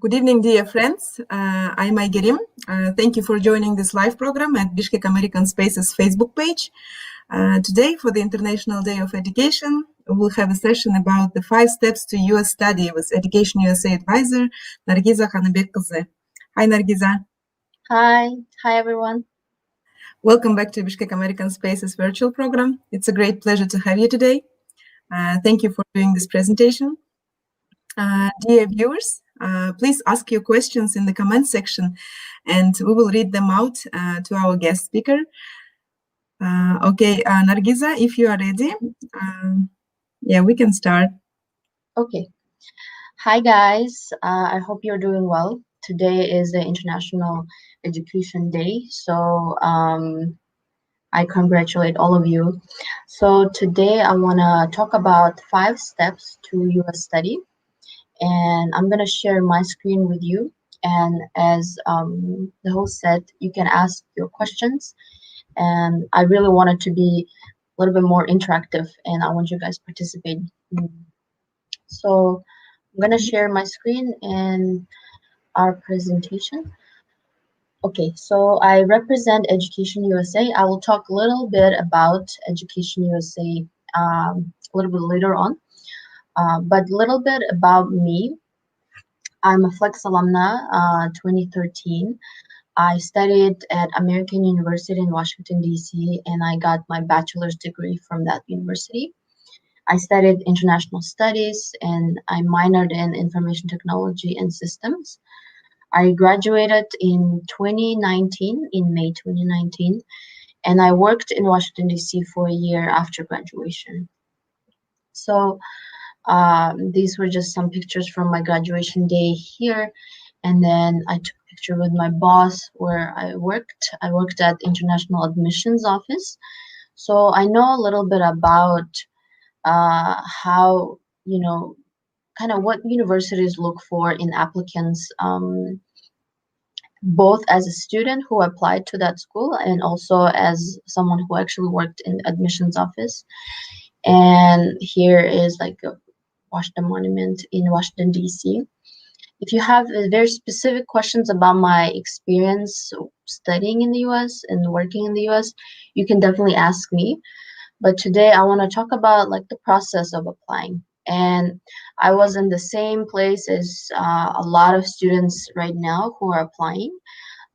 Good evening, dear friends. I'm Aygerim. Thank you for joining this live program at Bishkek American Spaces Facebook page. Today, for the International Day of Education, we'll have a session about the 5 steps to U.S. study with Education USA advisor, Nargiza Kanybek. Hi, Nargiza. Hi everyone. Welcome back to Bishkek American Spaces virtual program. It's a great pleasure to have you today. Thank you for doing this presentation. Dear viewers, please ask your questions in the comment section and we will read them out to our guest speaker. Okay, Nargiza, if you are ready, yeah, we can start. Okay. Hi guys, I hope you're doing well. Today is the International Education Day, so I congratulate all of you. So today I want to talk about 5 steps to U.S. study, and I'm going to share my screen with you. And as the host said, you can ask your questions, and I really want it to be a little bit more interactive, and I want you guys to participate. So I'm going to share my screen and our presentation. Okay, so I represent Education USA. I will talk a little bit about Education USA a little bit later on, but a little bit about me. I'm a Flex alumna, 2013. I studied at American University in Washington, D.C., and I got my bachelor's degree from that university. I studied international studies and I minored in information technology and systems. I graduated in 2019, in May 2019, and I worked in Washington, D.C. for a year after graduation. So these were just some pictures from my graduation day here. And then I took a picture with my boss where I worked. I worked at International Admissions Office. So I know a little bit about how, kind of what universities look for in applicants, both as a student who applied to that school and also as someone who actually worked in the admissions office. And here is like a Washington Monument in Washington, D.C. If you have very specific questions about my experience studying in the U.S. and working in the U.S., you can definitely ask me. But today I want to talk about like the process of applying. And I was in the same place as a lot of students right now who are applying.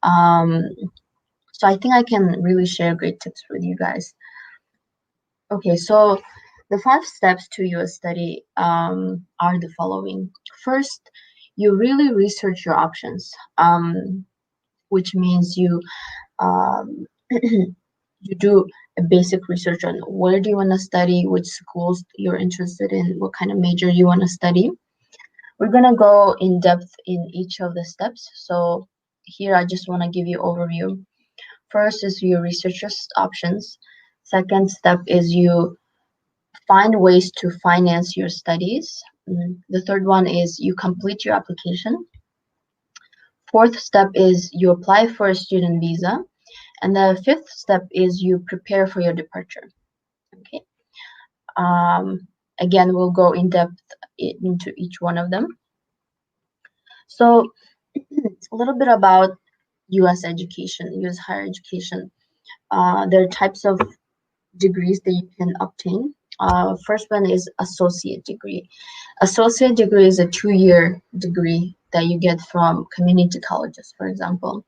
So I think I can really share great tips with you guys. Okay, so the 5 steps to U.S. study are the following. First, you really research your options, which means you you do a basic research on where do you want to study, which schools you're interested in, what kind of major you want to study. We're going to go in depth in each of the steps. So here I just want to give you overview. First is you research your options. Second step is you find ways to finance your studies. The third one is you complete your application. Fourth step is you apply for a student visa. And the 5th step is you prepare for your departure. Okay. Again, we'll go in depth into each one of them. So a little bit about U.S. education, U.S. higher education. There are types of degrees that you can obtain. First one is associate degree. Associate degree is a 2-year degree that you get from community colleges, for example.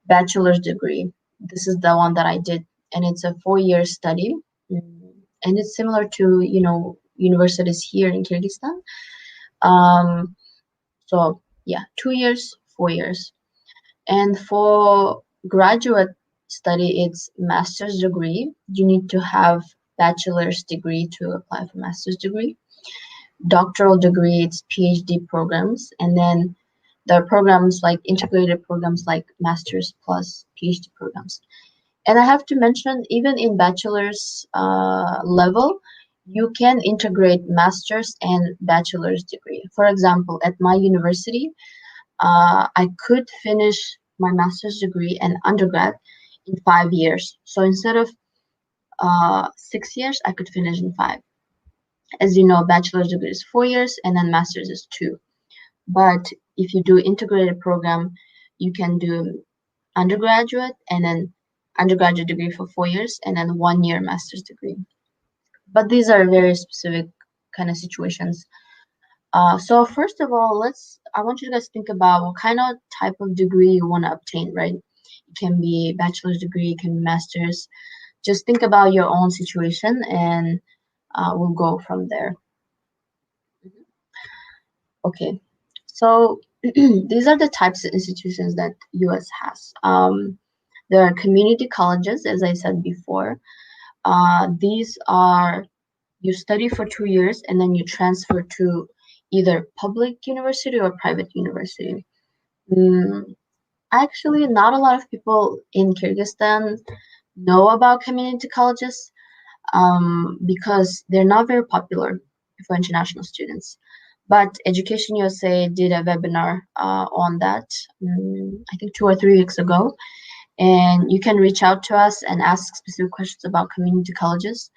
Bachelor's degree. This is the one that I did, and it's a 4-year study, and it's similar to universities here in Kyrgyzstan. So yeah, 2 years, 4 years. And for graduate study, it's master's degree. You need to have bachelor's degree to apply for master's degree. Doctoral degree, it's PhD programs, and then there are programs like integrated programs like master's plus PhD programs. And I have to mention, even in bachelor's level, you can integrate master's and bachelor's degree. For example, at my university, I could finish my master's degree and undergrad in 5 years. So instead of 6 years, I could finish in 5. As you know, bachelor's degree is 4 years and then master's is 2. But if you do integrated program, you can do undergraduate and then undergraduate degree for 4 years and then 1 year master's degree. But these are very specific kind of situations. So first of all, I want you guys to think about what kind of type of degree you want to obtain, right? It can be a bachelor's degree, it can be master's. Just think about your own situation and we'll go from there. Okay, so these are the types of institutions that US has. There are community colleges, as I said before. These are, you study for 2 years and then you transfer to either public university or private university. Actually, not a lot of people in Kyrgyzstan know about community colleges because they're not very popular for international students. But Education USA did a webinar on that, I think 2 or 3 weeks ago. And you can reach out to us and ask specific questions about community colleges.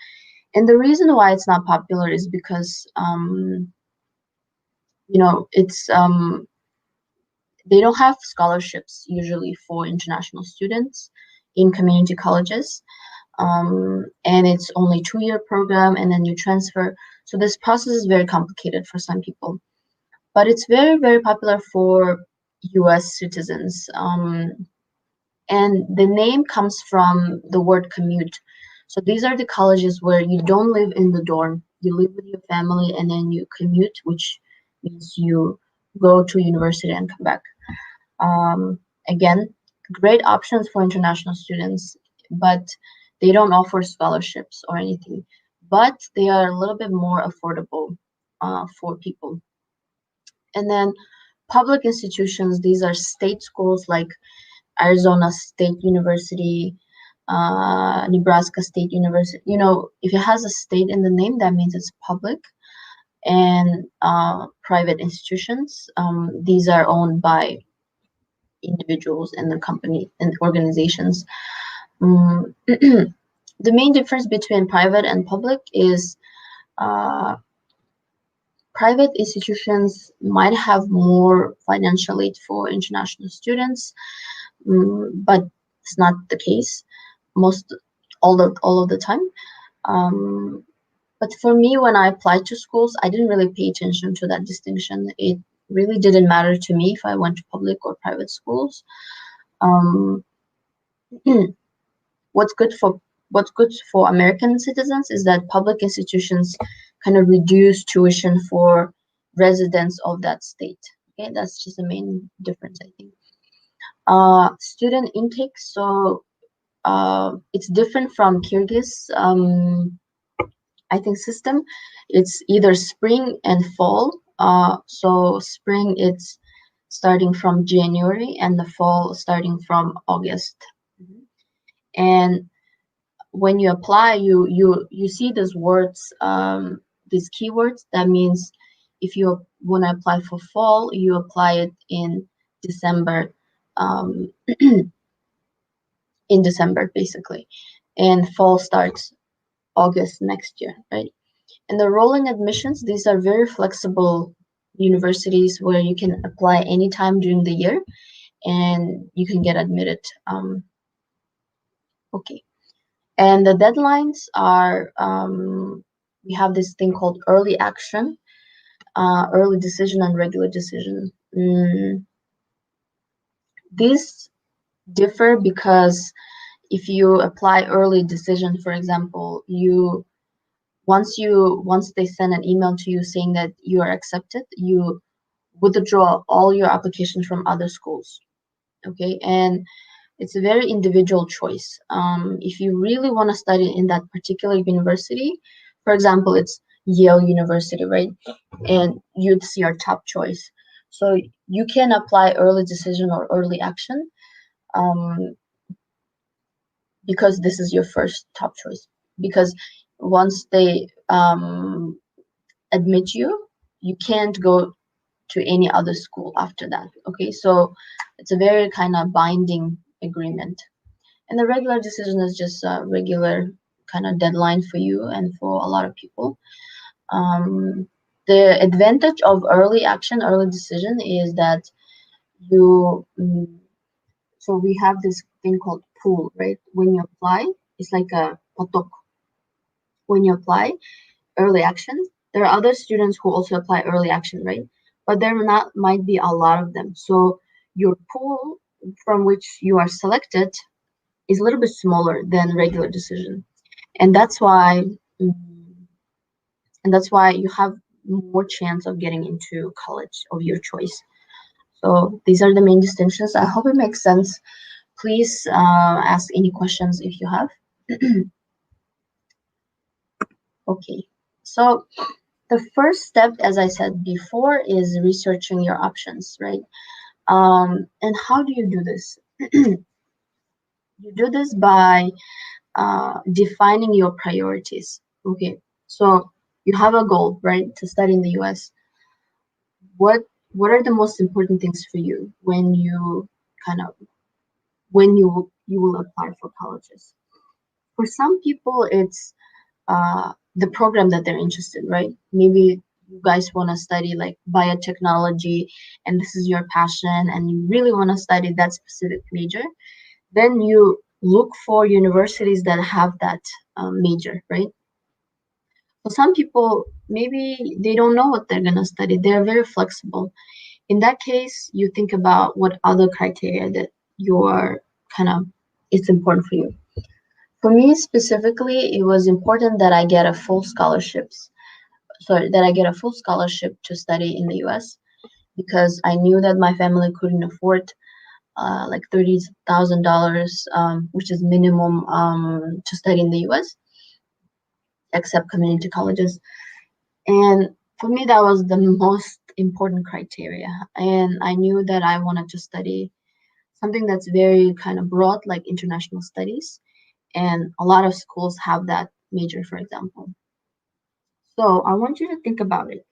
And the reason why it's not popular is because, it's they don't have scholarships usually for international students in community colleges. And it's only 2 year program and then you transfer. So this process is very complicated for some people, but it's very, very popular for US citizens. And the name comes from the word commute. So these are the colleges where you don't live in the dorm, you live with your family and then you commute, which means you go to university and come back. Again, great options for international students, but they don't offer scholarships or anything, but they are a little bit more affordable for people. And then public institutions, these are state schools like Arizona State University, Nebraska State University. If it has a state in the name, that means it's public. And private institutions, these are owned by individuals and the company and organizations. The main difference between private and public is private institutions might have more financial aid for international students, but it's not the case all of the time. But for me, when I applied to schools, I didn't really pay attention to that distinction. It really didn't matter to me if I went to public or private schools. What's good for American citizens is that public institutions kind of reduce tuition for residents of that state. Okay, that's just the main difference, I think. Student intake, so it's different from Kyrgyz, I think, system. It's either spring and fall. So spring, it's starting from January and the fall starting from August. And when you apply, you see these words, these keywords. That means if you want to apply for fall, you apply it in December, in December basically, and fall starts August next year, right? And the rolling admissions, these are very flexible universities where you can apply anytime during the year and you can get admitted. Okay. And the deadlines are, we have this thing called early action, early decision, and regular decision. These differ because if you apply early decision, for example, once they send an email to you saying that you are accepted, you withdraw all your applications from other schools. Okay, and it's a very individual choice. If you really want to study in that particular university, for example, it's Yale University, right? And it's your top choice. So you can apply early decision or early action because this is your first top choice. Because once they admit you, you can't go to any other school after that. Okay, so it's a very kind of binding agreement. And the regular decision is just a regular kind of deadline for you and for a lot of people. The advantage of early action, early decision is that you, so we have this thing called pool, right? When you apply, it's like a potok. When you apply early action, there are other students who also apply early action, right? But there might be a lot of them. So your pool from which you are selected is a little bit smaller than regular decision. And that's why you have more chance of getting into college of your choice. So these are the main distinctions. I hope it makes sense. Please ask any questions if you have. Okay, so the first step, as I said before, is researching your options, right? And how do you do this? You do this by defining your priorities. Okay, so you have a goal, right, to study in the U.S. What are the most important things for you when you kind of you will apply for colleges? For some people, it's the program that they're interested in, right? Maybe you guys want to study like biotechnology and this is your passion and you really want to study that specific major. Then you look for universities that have that major, right? For some people, maybe they don't know what they're going to study. They're very flexible. In that case, you think about what other criteria that you're kind of, it's important for you. For me specifically, it was important that I get a full scholarships. Sorry, that I get a full scholarship to study in the U.S. because I knew that my family couldn't afford like $30,000, which is minimum to study in the U.S. except community colleges. And for me, that was the most important criteria. And I knew that I wanted to study something that's very kind of broad, like international studies. And a lot of schools have that major, for example. So I want you to think about it.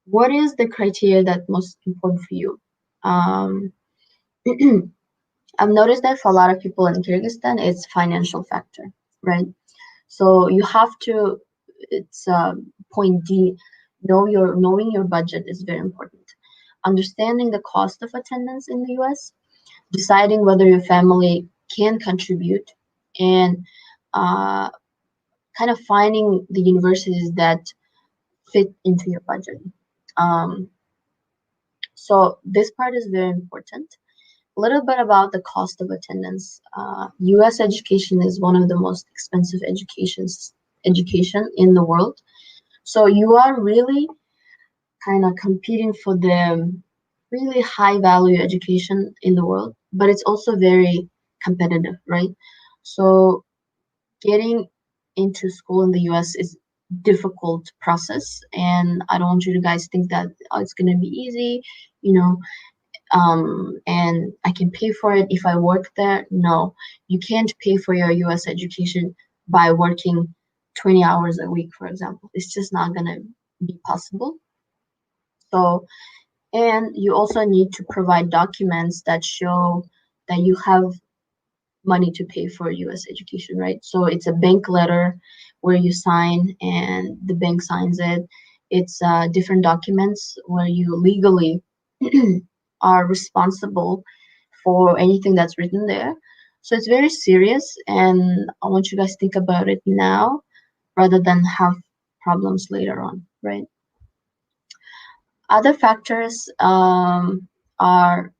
What is the criteria that's most important for you? Um, I've noticed that for a lot of people in Kyrgyzstan, it's financial factor, right? So you have to, it's point D, knowing your budget is very important. Understanding the cost of attendance in the US, deciding whether your family can contribute, and uh, kind of finding the universities that fit into your budget. Um, so this part is very important. A little bit about the cost of attendance. U.S. education is one of the most expensive education in the world. So you are really kind of competing for the really high value education in the world, but it's also very competitive, right? So getting into school in the US is difficult process, and I don't want you to guys think that it's gonna be easy, you know, and I can pay for it if I work there. No, you can't pay for your US education by working 20 hours a week, for example. It's just not gonna be possible. So, and you also need to provide documents that show that you have money to pay for US education, right? So it's a bank letter where you sign and the bank signs it. It's different documents where you legally are responsible for anything that's written there. So it's very serious, and I want you guys to think about it now rather than have problems later on, right? Other factors are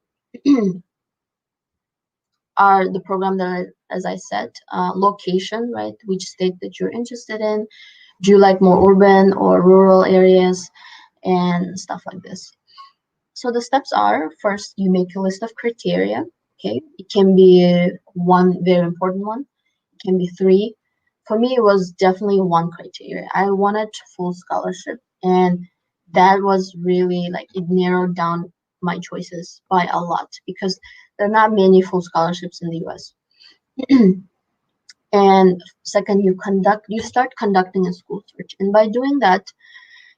are the program that, as I said, location, right? Which state that you're interested in. Do you like more urban or rural areas and stuff like this? So the steps are, first, you make a list of criteria. Okay, it can be one very important one. It can be three. For me, it was definitely one criteria. I wanted full scholarship, and that was really like it narrowed down my choices by a lot because there are not many full scholarships in the U.S. And second, you start conducting a school search, and by doing that,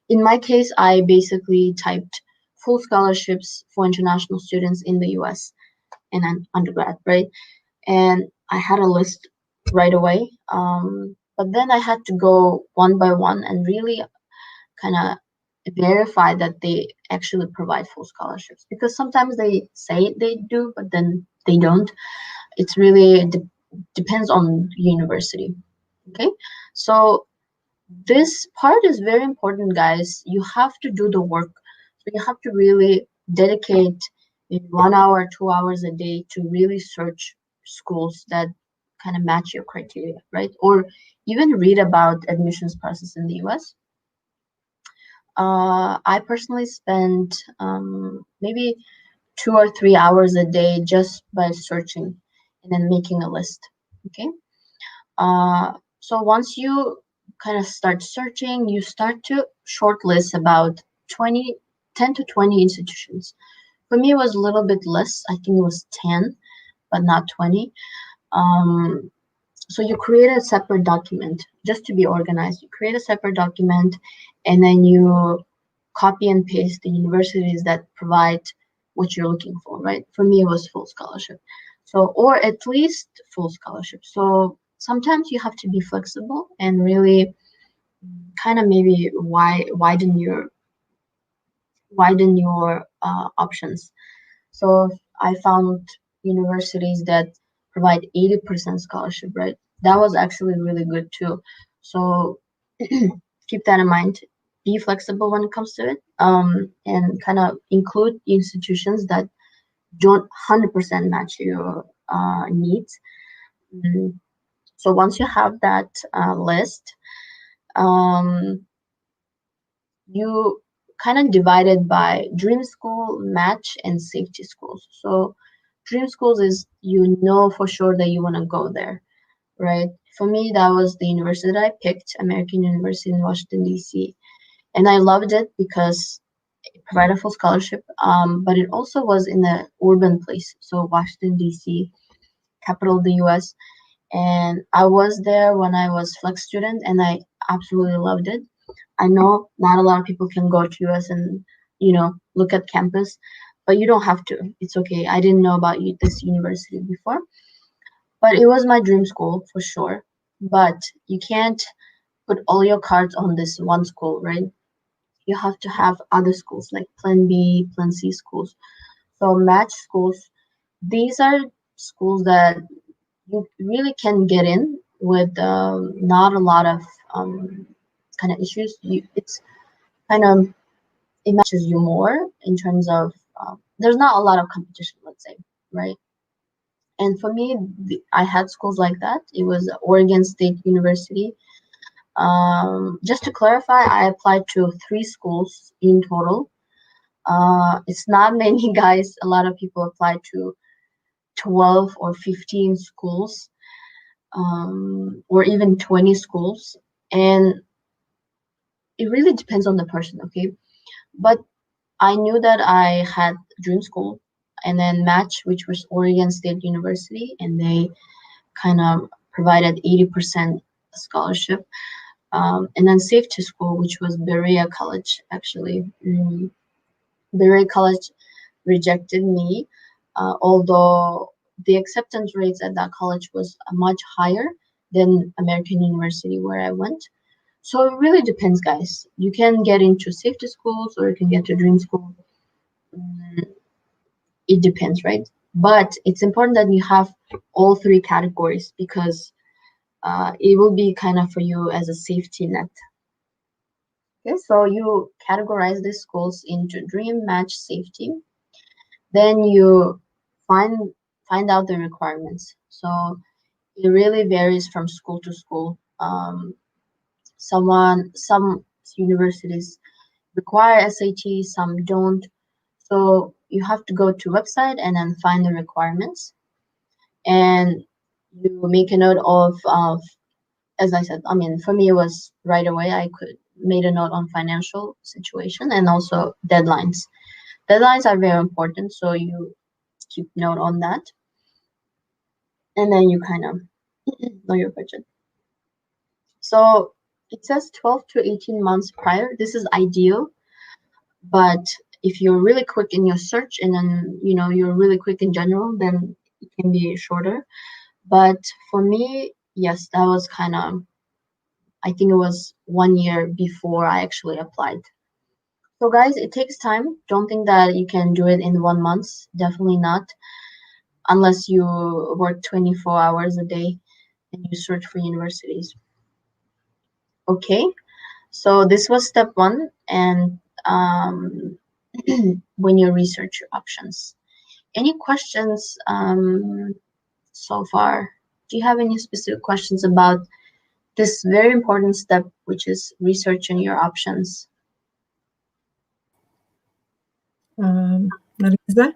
in my case, I basically typed full scholarships for international students in the US in an undergrad, right? And I had a list right away. But then I had to go one by one and really kind of verify that they actually provide full scholarships, because sometimes they say they do, but then they don't. It's really depends on university. Okay, so this part is very important, guys. You have to do the work. So you have to really dedicate maybe 1 hour, 2 hours a day to really search schools that kind of match your criteria, right? Or even read about admissions process in the US. I personally spend maybe 2 or 3 hours a day just by searching and then making a list. Okay. So once you kind of start searching, you start to shortlist about 20, 10 to 20 institutions. For me, it was a little bit less. I think it was 10, but not 20. Um, so you create a separate document just to be organized. You create a separate document, and then you copy and paste the universities that provide what you're looking for, right? For me, it was full scholarship. So, or at least full scholarship. So sometimes you have to be flexible and really kind of maybe widen your options. So I found universities that provide 80% scholarship, right? That was actually really good too. So keep that in mind. Be flexible when it comes to it, and kind of include institutions that don't 100% match your needs. Mm, So once you have that list, um, you kind of divided by dream school, match, and safety schools. So dream schools is you know for sure that you want to go there, right? For me, that was the university that I picked, American University in Washington, D.C. And I loved it because it provided full scholarship, but it also was in the urban place. So Washington, D.C., capital of the U.S. And I was there when I was flex student, and I absolutely loved it. I know not a lot of people can go to US and look at campus, but you don't have to. It's okay. I didn't know about this university before, but it was my dream school for sure. But you can't put all your cards on this one school, right? You have to have other schools like Plan B, Plan C schools. So match schools, these are schools that you really can get in with not a lot of kind of issues. It's kind of it matches you more in terms of there's not a lot of competition, let's say, right? And for me, I had schools like that. It was Oregon State University. Just to clarify, I applied to 3 schools in total. It's not many guys. A lot of people apply to 12 or 15 schools, or even 20 schools. And it really depends on the person, okay? But I knew that I had dream school and then match, which was Oregon State University, and they kind of provided 80% scholarship. And then safety school, which was Berea College, actually. Berea College rejected me, although the acceptance rates at that college was much higher than American University where I went. So it really depends, guys. You can get into safety schools or you can get to dream school. Mm, It depends, right? But it's important that you have all 3 categories because it will be kind of for you as a safety net. Okay, so you categorize these schools into dream, match, safety. Then you find out the requirements. So it really varies from school to school. Some universities require SAT, some don't. So you have to go to website and then find the requirements, and you make a note of as I said. I mean, for me it was right away. I could made a note on financial situation and also deadlines. Deadlines are very important, so you keep note on that, and then you kind of know your budget. So it says 12 to 18 months prior. This is ideal, but if you're really quick in your search and then you're really quick in general, then it can be shorter. But for me, yes, that was kind of, I think it was 1 year before I actually applied. So guys, it takes time. Don't think that you can do it in 1 month. Definitely not, unless you work 24 hours a day and you search for universities. Okay, so this was step one, and when you research your options. Any questions so far? Do you have any specific questions about this very important step, which is researching your options? Nargiza,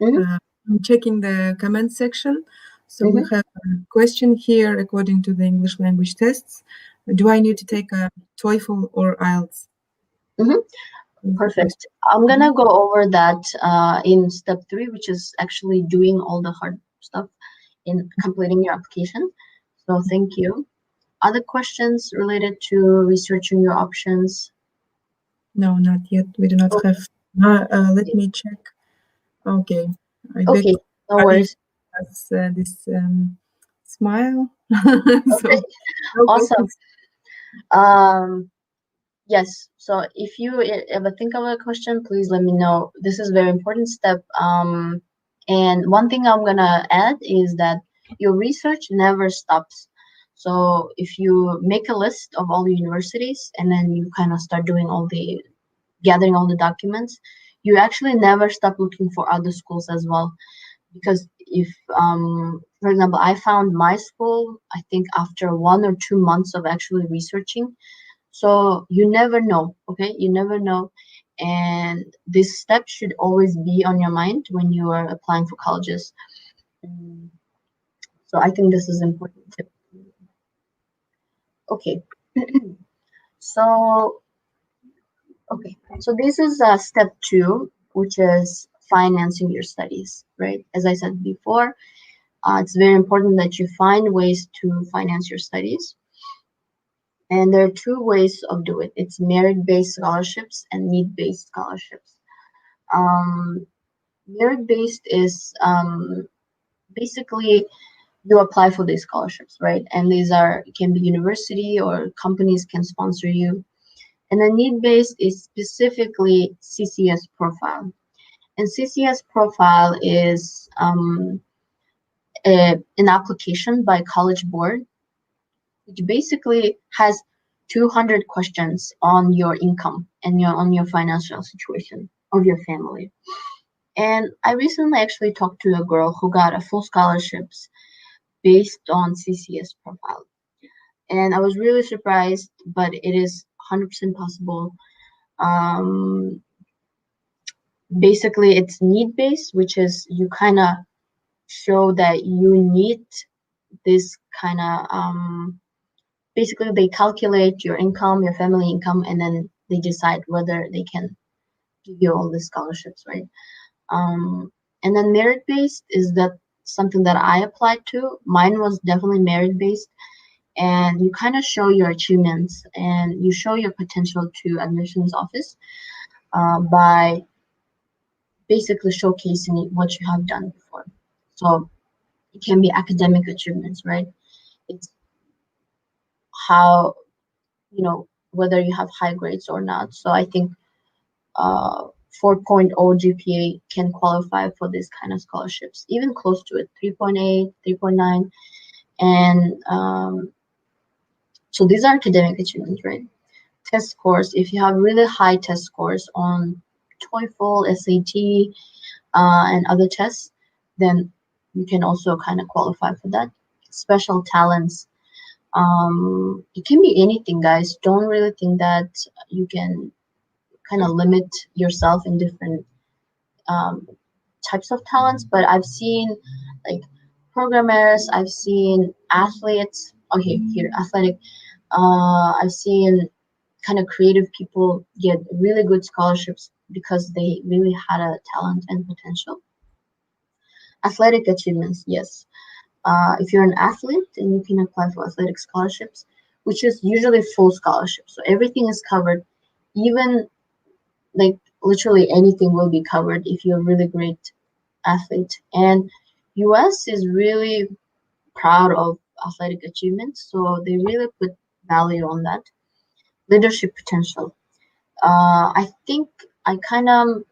Mm-hmm, I'm checking the comment section. So we mm-hmm, have a question here according to the English language tests. Do I need to take a TOEFL or IELTS? mm-hmm. Is the question. Perfect. I'm Mhm. gonna go over that in step three, which is actually doing all the hard stuff in completing your application. So thank you. Other questions related to researching your options? No, not yet. We do not have. Let me check. Okay, I beg Okay, no Abby worries. has this smile. Okay, So, okay. awesome. Um, yes. So if you ever think of a question, please let me know. This is a very important step. And one thing I'm gonna add is that your research never stops. So if you make a list of all the universities and then you kind of start doing all the gathering all the documents, you actually never stop looking for other schools as well. Because if for example, I found my school, I think after 1 or 2 months of actually researching. So you never know, okay? You never know. And this step should always be on your mind when you are applying for colleges. Mm, so I think this is important tip. Okay. So okay. So this is step two, which is financing your studies, right? As I said before, it's very important that you find ways to finance your studies. And there are two ways of doing it. It's merit-based scholarships and need-based scholarships. Um, Merit-based is basically you apply for these scholarships, right? And these are can be university or companies can sponsor you. And then need-based is specifically CCS profile. And CCS profile is an application by College Board, which basically has 200 questions on your income and on your financial situation of your family. And I recently actually talked to a girl who got a full scholarships based on CCS profile. And I was really surprised, but it is 100% possible. Um, Basically, it's need based, which is you kind of show that you need this kind of basically they calculate your income, your family income, and then they decide whether they can give you all the scholarships, right? Um, and then merit based is that something that I applied to. Mine was definitely merit based, and you kind of show your achievements and you show your potential to admissions office by basically showcasing what you have done before. So it can be academic achievements, right? It's how whether you have high grades or not. So I think uh, 4.0 GPA can qualify for this kind of scholarships, even close to it, 3.8, 3.9. And so these are academic achievements, right? Test scores, if you have really high test scores on TOEFL, SAT, and other tests, then you can also kind of qualify for that. Special talents, it can be anything, guys. Don't really think that you can kind of limit yourself in different um, types of talents, but I've seen like programmers, I've seen athletes. Okay, here athletic. I've seen kind of creative people get really good scholarships because they really had a talent and potential. Athletic achievements, yes. If you're an athlete, then you can apply for athletic scholarships, which is usually full scholarship. So everything is covered, even like literally anything will be covered if you're a really great athlete. And US is really proud of athletic achievements, so they really put value on that. Leadership potential. I think I kind of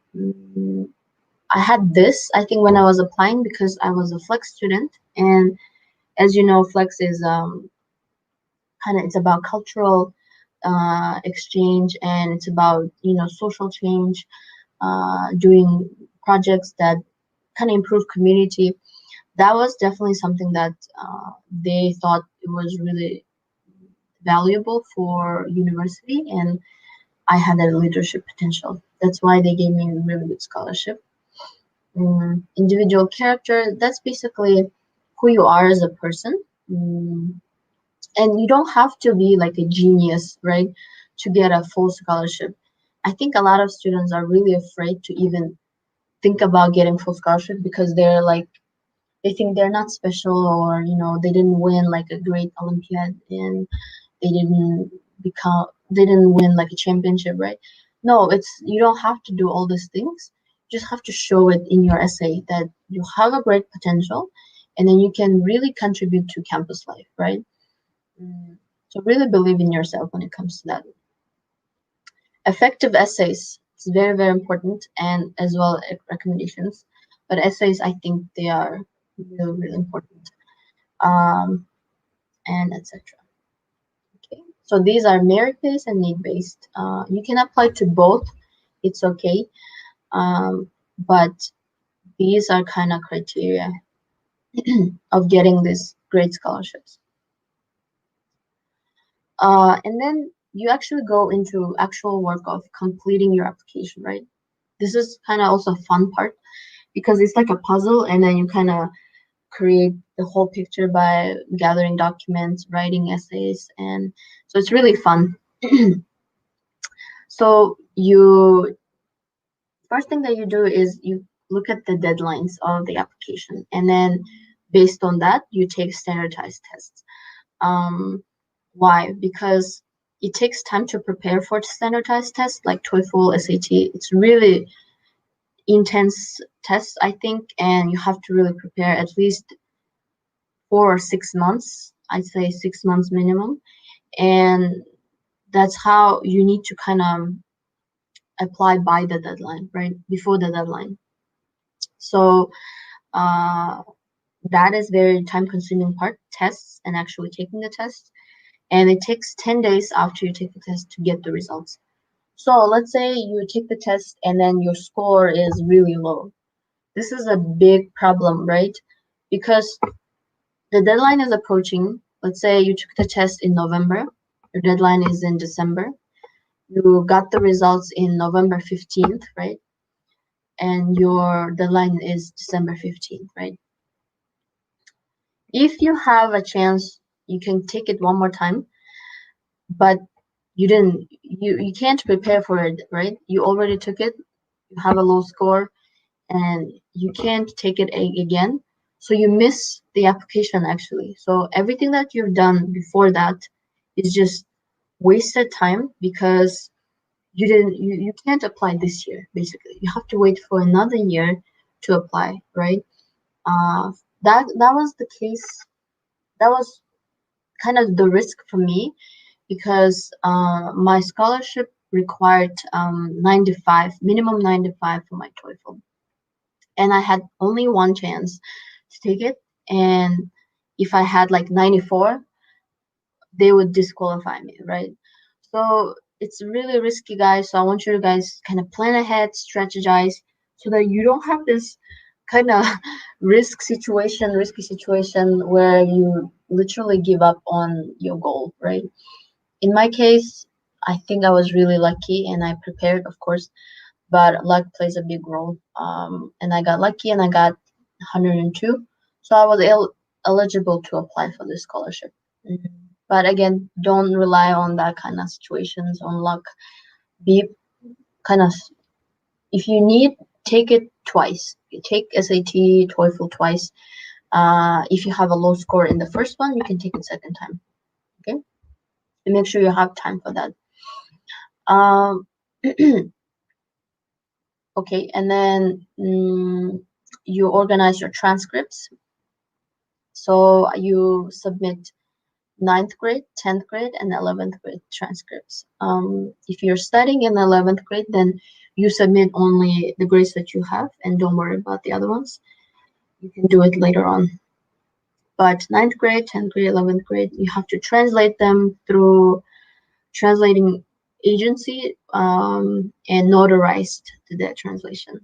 I had this, I think, when I was applying, because I was a flex student, and as you know, flex is kind of, it's about cultural exchange, and it's about, you know, social change, doing projects that kind of improve community. That was definitely something that they thought it was really valuable for university, and I had a leadership potential. That's why they gave me a really good scholarship. Individual character, that's basically who you are as a person. And you don't have to be like a genius, right, to get a full scholarship. I think a lot of students are really afraid to even think about getting full scholarship, because they're like, they think they're not special, or, you know, they didn't win like a great Olympiad, and they didn't they didn't win like a championship, right? No, it's, you don't have to do all these things. You just have to show it in your essay that you have a great potential, and then you can really contribute to campus life, right? So really believe in yourself when it comes to that. Effective essays, it's very, very important, and as well recommendations. But essays, I think they are really, really important. And etc. Okay, so these are merit-based and need-based. You can apply to both, it's okay. But these are kind of criteria of getting these great scholarships. And then you actually go into actual work of completing your application, right? This is kind of also a fun part, because it's like a puzzle, and then you kind of create the whole picture by gathering documents, writing essays, and so it's really fun. So you, first thing that you do is you look at the deadlines of the application, and then based on that, you take standardized tests. Why? Because it takes time to prepare for standardized tests like TOEFL, SAT. It's really intense tests, I think, and you have to really prepare at least 4 or 6 months. I'd say 6 months minimum, and that's how you need to kind of apply by the deadline, right? Before the deadline. So uh, that is very time consuming part, tests and actually taking the test. And it takes 10 days after you take the test to get the results. So let's say you take the test and then your score is really low. This is a big problem, right? Because the deadline is approaching. Let's say you took the test in November, your deadline is in December. You got the results in November 15th, right? And your deadline is December 15th, right? If you have a chance, you can take it one more time, but you can't prepare for it, right? You already took it, you have a low score, and you can't take it again. So you miss the application actually. So everything that you've done before that is just wasted time, because you can't apply this year basically. You have to wait for another year to apply, right? Uh, that was the case. That was kind of the risk for me, because my scholarship required 95, minimum 95 for my TOEFL, and I had only one chance to take it. And if I had like 94, they would disqualify me, right? So it's really risky, guys. So I want you to guys kind of plan ahead, strategize, so that you don't have this kind of risky situation where you literally give up on your goal, right? In my case, I think I was really lucky, and I prepared, of course, but luck plays a big role. And I got lucky, and I got 102, so I was eligible to apply for this scholarship. But again, don't rely on that kind of situations, on luck. Be kind of, if you need, take it twice. Take SAT, TOEFL twice. If you have a low score in the first one, you can take it second time. Okay, and make sure you have time for that. Um, okay, and then you organize your transcripts. So you submit 9th grade, 10th grade, and 11th grade transcripts. If you're studying in 11th grade, then you submit only the grades that you have and don't worry about the other ones. You can do it later on. But 9th grade, 10th grade, 11th grade, you have to translate them through translating agency and notarized to that translation.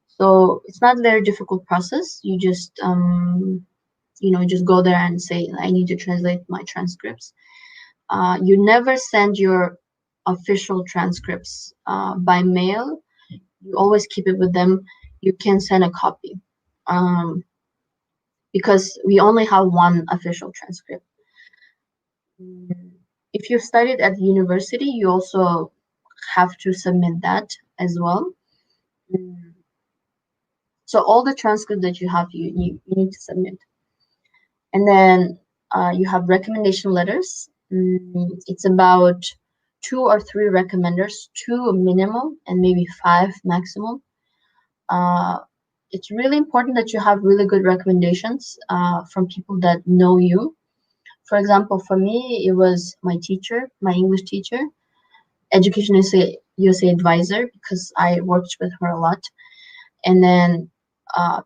So it's not a very difficult process. You just just go there and say, I need to translate my transcripts. You never send your official transcripts by mail. You always keep it with them. You can send a copy because we only have one official transcript. If you studied at university, you also have to submit that as well. So all the transcript that you have, you need to submit. And then you have recommendation letters. It's about 2 or 3 recommenders, 2 minimum and maybe 5 maximum. It's really important that you have really good recommendations from people that know you. For example, for me, it was my teacher, my English teacher, EducationUSA advisor, because I worked with her a lot. And then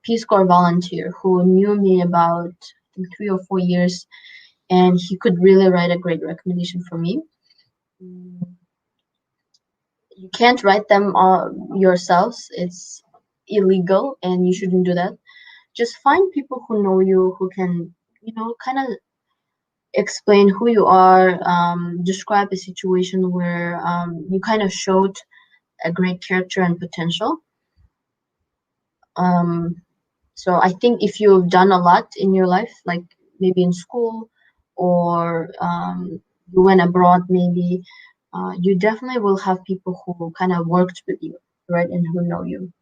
Peace Corps volunteer who knew me about I think 3 or 4 years, and he could really write a great recommendation for me. You can't write them yourselves. It's illegal, and you shouldn't do that. Just find people who know you, who can, kind of explain who you are, describe a situation where you kind of showed a great character and potential. So I think if you've done a lot in your life, like maybe in school or you went abroad, maybe you definitely will have people who kind of worked with you, right, and who know you.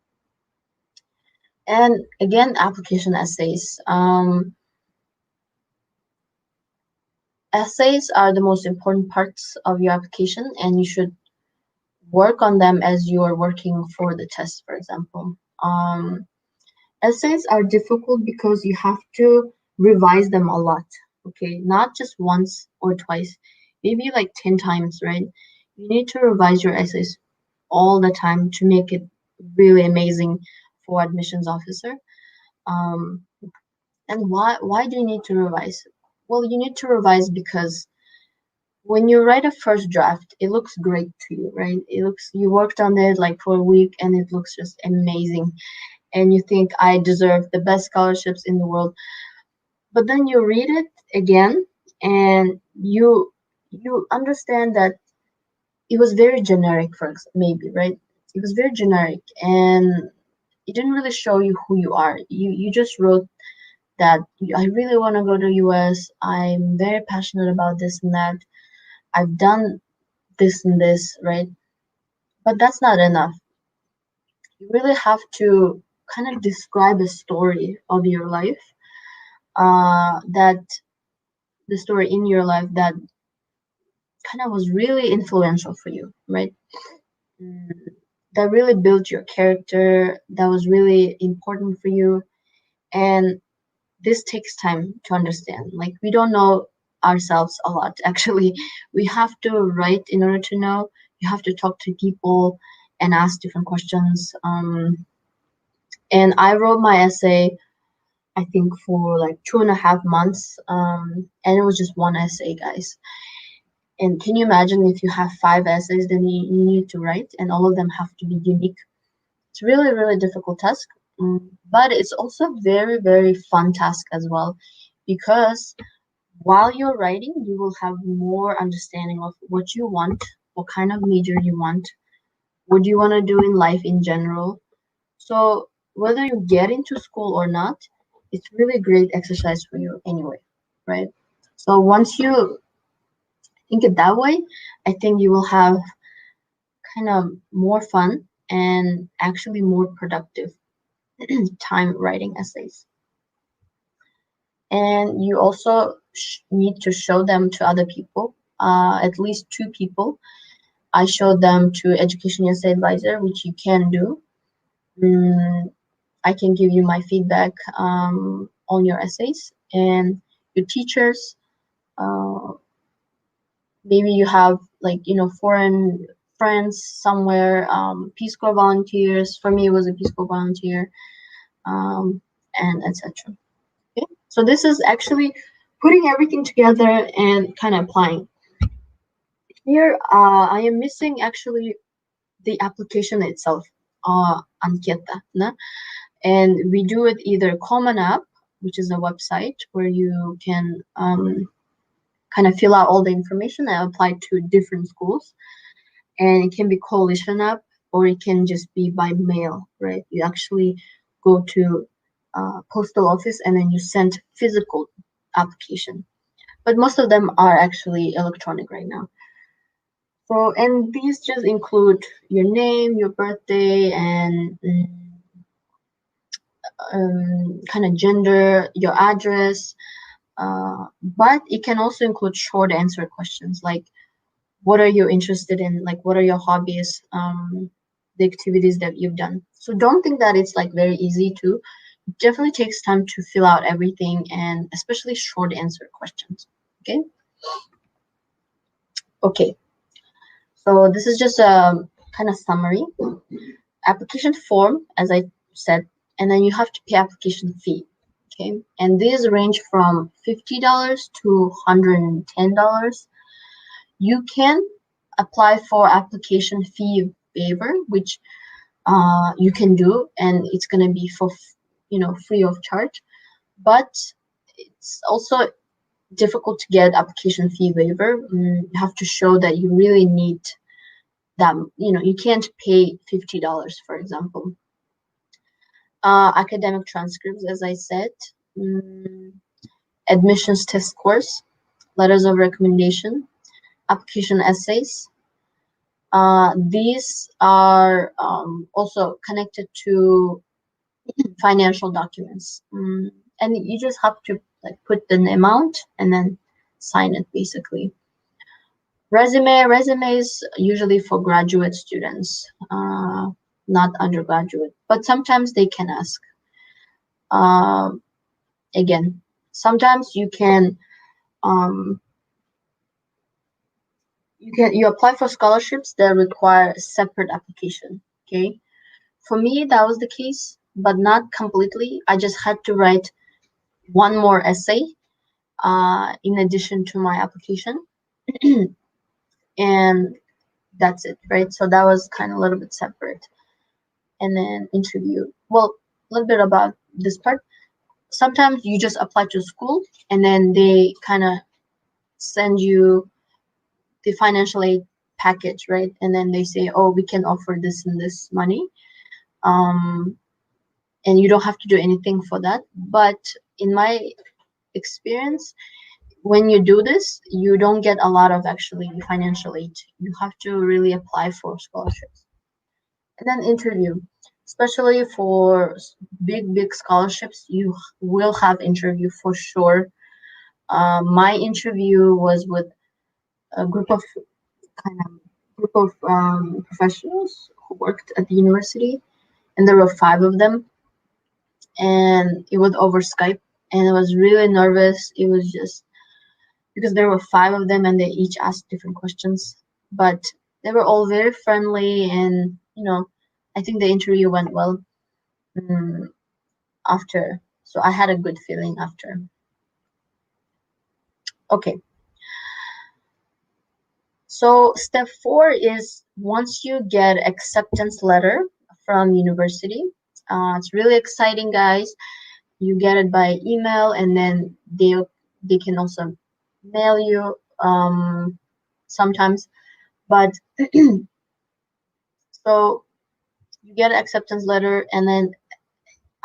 And again, application essays. Essays are the most important parts of your application, and you should work on them as you are working for the test, for example. Essays are difficult because you have to revise them a lot, okay? Not just once or twice, maybe like 10 times, right? You need to revise your essays all the time to make it really amazing for admissions officer. And why do you need to revise? Well, you need to revise because when you write a first draft, it looks great to you, right? You worked on it like for a week and it looks just amazing. And you think, I deserve the best scholarships in the world. But then you read it again and you understand that it was very generic, maybe, right? It was very generic and it didn't really show you who you are. You just wrote that I really want to go to US. I'm very passionate about this and that. I've done this and this, right? But that's not enough. You really have to kind of describe a story of your life, that the story in your life that kind of was really influential for you, right? That really built your character, that was really important for you. And this takes time to understand. Like, we don't know ourselves a lot, actually. We have to write in order to know. You have to talk to people and ask different questions. And I wrote my essay, I think, for like 2.5 months. And it was just one essay, guys. And can you imagine if you have 5 essays then you need to write, and all of them have to be unique? It's really, really difficult task, but it's also very, very fun task as well, because while you're writing, you will have more understanding of what you want, what kind of major you want, what you want to do in life in general. So whether you get into school or not, it's really great exercise for you anyway, right? So once you think it that way, I think you will have kind of more fun and actually more productive time writing essays. And you also need to show them to other people, at least 2 people. I showed them to EducationUSA advisor, which you can do. I can give you my feedback on your essays, and your teachers, Maybe you have like, foreign friends somewhere, Peace Corps volunteers. For me, it was a Peace Corps volunteer, and etc. Okay, so this is actually putting everything together and kind of applying. Here, I am missing actually the application itself, anketa, na? And we do it either Common App, which is a website where you can kind of fill out all the information and apply to different schools. And it can be Coalition App, or it can just be by mail, right? You actually go to postal office and then you send physical application. But most of them are actually electronic right now. So, and these just include your name, your birthday, and kind of gender, your address. But it can also include short answer questions like, what are you interested in? Like, what are your hobbies? The activities that you've done. So don't think that it's like very easy to. It definitely takes time to fill out everything, and especially short answer questions. Okay. Okay. So this is just a kind of summary. Application form, as I said, and then you have to pay application fee. Okay, and these range from $50 to $110. You can apply for application fee waiver, which you can do, and it's going to be for free of charge. But it's also difficult to get application fee waiver. You have to show that you really need that. You can't pay $50, for example. Academic transcripts, as I said, admissions test scores, letters of recommendation, application essays. These are also connected to financial documents, and you just have to like put the amount and then sign it basically. Resumes usually for graduate students, not undergraduate, but sometimes they can ask. Again, sometimes you can you apply for scholarships that require a separate application. Okay, for me that was the case, but not completely. I just had to write one more essay in addition to my application, and that's it, right? So that was kind of a little bit separate. And then interview. Well, a little bit about this part. Sometimes you just apply to school and then they kind of send you the financial aid package, right? And then they say, oh, we can offer this and this money. And you don't have to do anything for that. But in my experience, when you do this, you don't get a lot of actually financial aid. You have to really apply for scholarships. And then interview, especially for big scholarships, you will have interview for sure. My interview was with a group of professionals who worked at the university, and there were 5 of them, and it was over Skype, and I was really nervous. It was just because there were 5 of them and they each asked different questions, but they were all very friendly, and I think the interview went well after. So I had a good feeling after. Okay. So step 4 is once you get acceptance letter from university, it's really exciting, guys. You get it by email, and then they can also mail you sometimes. But so you get an acceptance letter, and then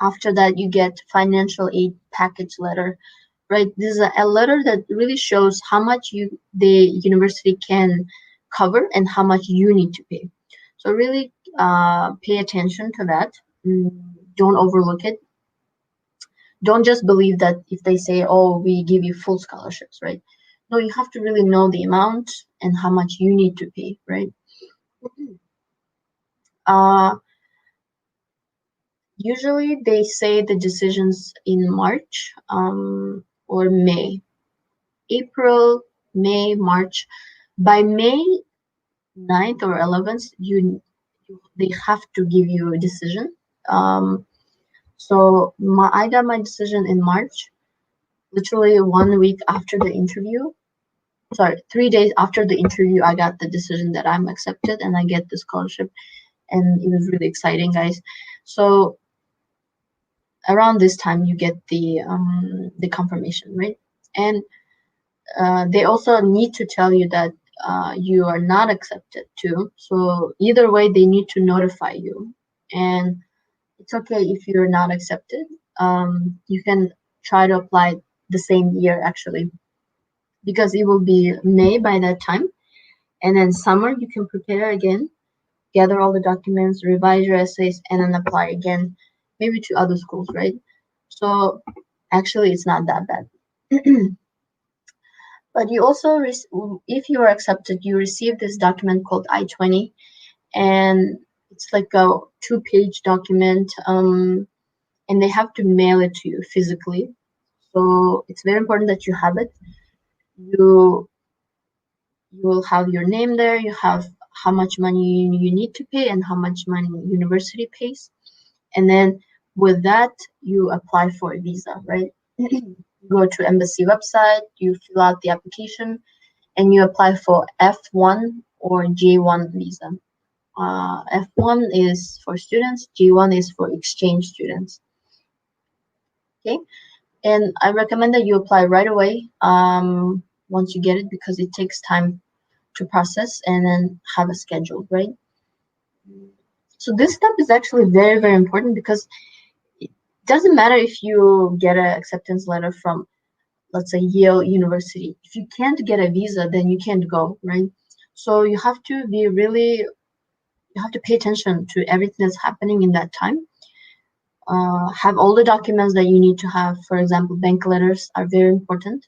after that you get financial aid package letter, right? This is a letter that really shows how much the university can cover and how much you need to pay. So really pay attention to that. Don't overlook it. Don't just believe that if they say, oh, we give you full scholarships, right? No, you have to really know the amount and how much you need to pay, right? Usually they say the decisions in March or May. April, May, March. By May 9th or 11th, they have to give you a decision. So I got my decision in March, literally 1 week after the interview. Sorry, 3 days after the interview, I got the decision that I'm accepted and I get the scholarship, and it was really exciting, guys. So around this time, you get the confirmation, right? And they also need to tell you that you are not accepted too. So either way, they need to notify you. And it's okay if you're not accepted. You can try to apply the same year actually, because it will be May by that time. And then summer, you can prepare again, gather all the documents, revise your essays, and then apply again, maybe to other schools, right? So actually, it's not that bad. But you also, if you are accepted, you receive this document called I-20, and it's like a 2-page document, and they have to mail it to you physically. So it's very important that you have it. You will have your name there. You have how much money you need to pay and how much money university pays, and then with that you apply for a visa, right? You go to embassy website, you fill out the application, and you apply for F1 or J1 visa. F1 is for students, J1 is for exchange students. Okay, and I recommend that you apply right away once you get it, because it takes time to process and then have a schedule, right? So this step is actually very, very important, because it doesn't matter if you get an acceptance letter from, let's say, Yale University. If you can't get a visa, then you can't go, right? So you have to be really, you have to pay attention to everything that's happening in that time. Have all the documents that you need to have. For example, bank letters are very important.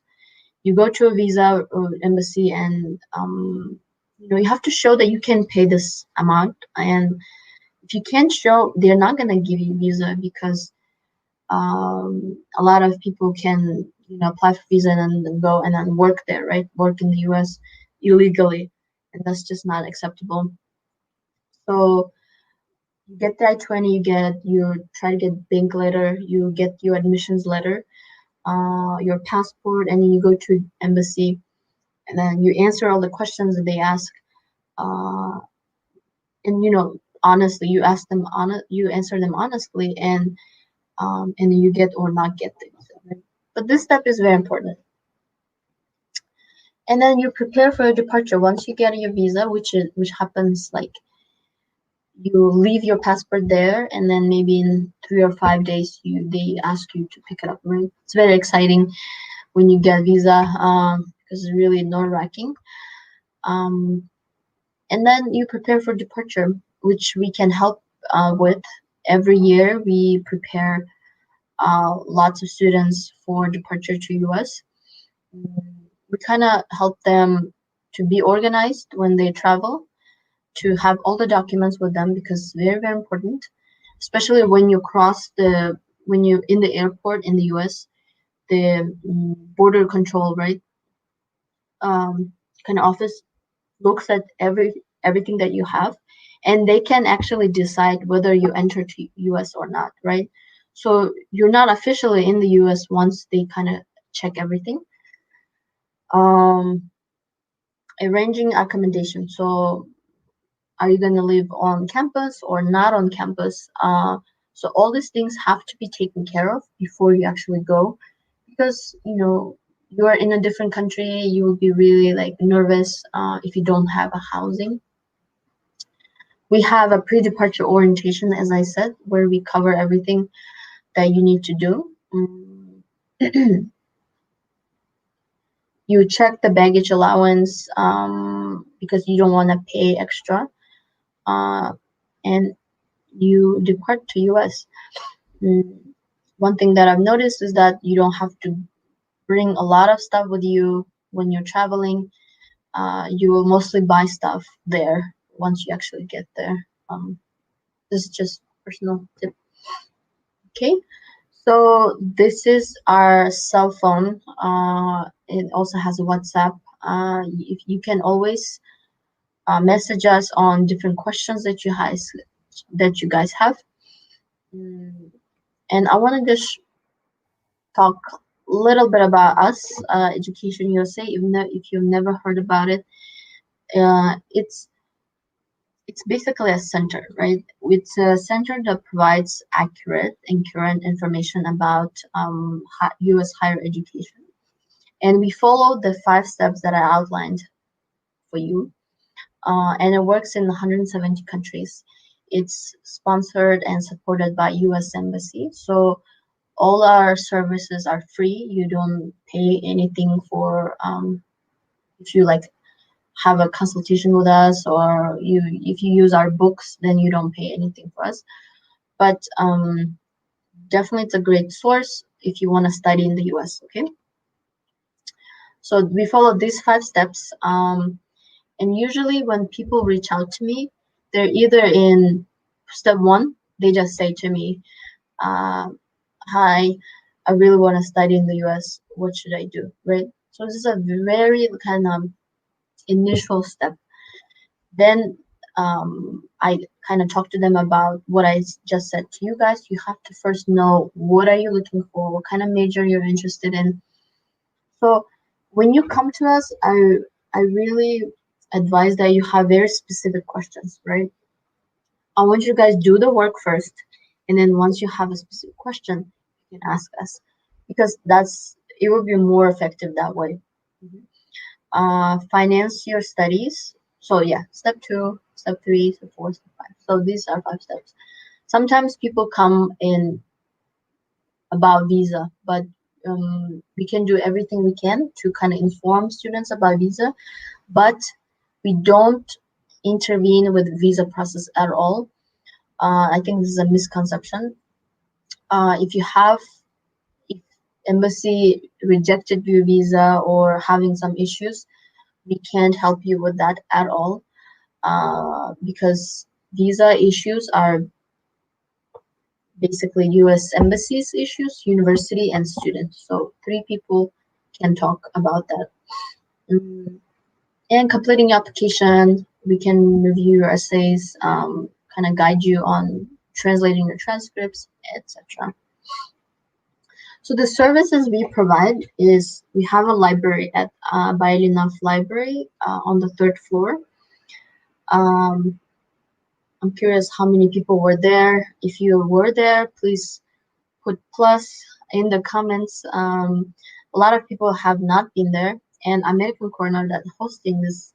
You go to a visa or embassy, and you have to show that you can pay this amount. And if you can't show, they're not gonna give you visa, because a lot of people can apply for visa and then go and then work there, right? Work in the U.S. illegally, and that's just not acceptable. So you get the I-20, you try to get bank letter, you get your admissions letter, your passport, and then you go to embassy, and then you answer all the questions that they ask, uh, and honestly, you answer them honestly, and then you get or not get the visa, right? But this step is very important. And then you prepare for your departure. Once you get your visa, which happens like you leave your passport there, and then maybe in 3 or 5 days they ask you to pick it up, right? It's very exciting when you get visa, because it's really nerve-wracking. And then you prepare for departure, which we can help with. Every year we prepare lots of students for departure to US. We kind of help them to be organized when they travel, to have all the documents with them, because it's very, very important, especially when you when you're in the airport in the US, the border control, right? Kind of office looks at everything that you have, and they can actually decide whether you enter to US or not, right? So you're not officially in the US once they kind of check everything. Arranging accommodation. So are you going to live on campus or not on campus? So all these things have to be taken care of before you actually go, because you are in a different country. You will be really like nervous if you don't have a housing. We have a pre-departure orientation, as I said, where we cover everything that you need to do. You check the baggage allowance, because you don't want to pay extra, and you depart to US. One thing that I've noticed is that you don't have to bring a lot of stuff with you when you're traveling. You will mostly buy stuff there once you actually get there. This is just personal tip. Okay, So this is our cell phone. It also has a WhatsApp. If you can always message us on different questions that you guys have. Mm, And I want to just talk a little bit about us, Education USA. Even though if you've never heard about it, it's basically a center, right? It's a center that provides accurate and current information about U.S. higher education, and we follow the 5 steps that I outlined for you. And it works in 170 countries. It's sponsored and supported by U.S. Embassy, so all our services are free. You don't pay anything for if you like have a consultation with us, or you if you use our books, then you don't pay anything for us. But definitely it's a great source if you want to study in the US. Okay, so we follow these 5 steps. And usually when people reach out to me, they're either in step one, they just say to me, uh, hi, I really want to study in the US. What should I do? Right? So this is a very kind of initial step. Then I kind of talk to them about what just said to you guys. You have to first know what are you looking for, what kind of major you're interested in. So when you come to us, I really advise that you have very specific questions, right? I want you guys do the work first, and then once you have a specific question, you can ask us, because it will be more effective that way. Mhm. Finance your studies. So yeah, step two, step three, step four, step five. So these are 5 steps. Sometimes people come in about visa, but we can do everything we can to kind of inform students about visa, but we don't intervene with visa process at all. I think this is a misconception. If you have if embassy rejected your visa or having some issues, we can't help you with that at all, because visa issues are basically U.S. embassy's issues, university and students. So 3 people can talk about that. Mm, And completing your application, we can review your essays, kind of guide you on translating your transcripts, etc. So the services we provide is we have a library at Bayalinov Library on the 3rd floor. Um, I'm curious how many people were there. If you were there, please put plus in the comments. A lot of people have not been there, and American Corner that hosting this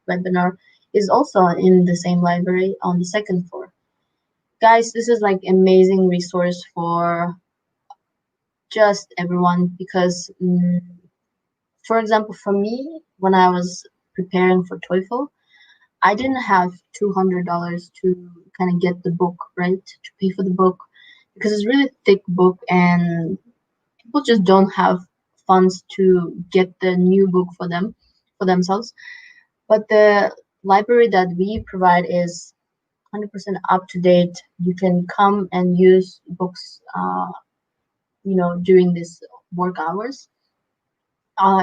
webinar is also in the same library on the 2nd floor. Guys, this is like amazing resource for just everyone, because for example, for me, when I was preparing for TOEFL, I didn't have $200 to kind of get the book, right? To pay for the book, because it's really thick book and people just don't have funds to get the new book for themselves. But the library that we provide is 100% up to date. You can come and use books, during this work hours.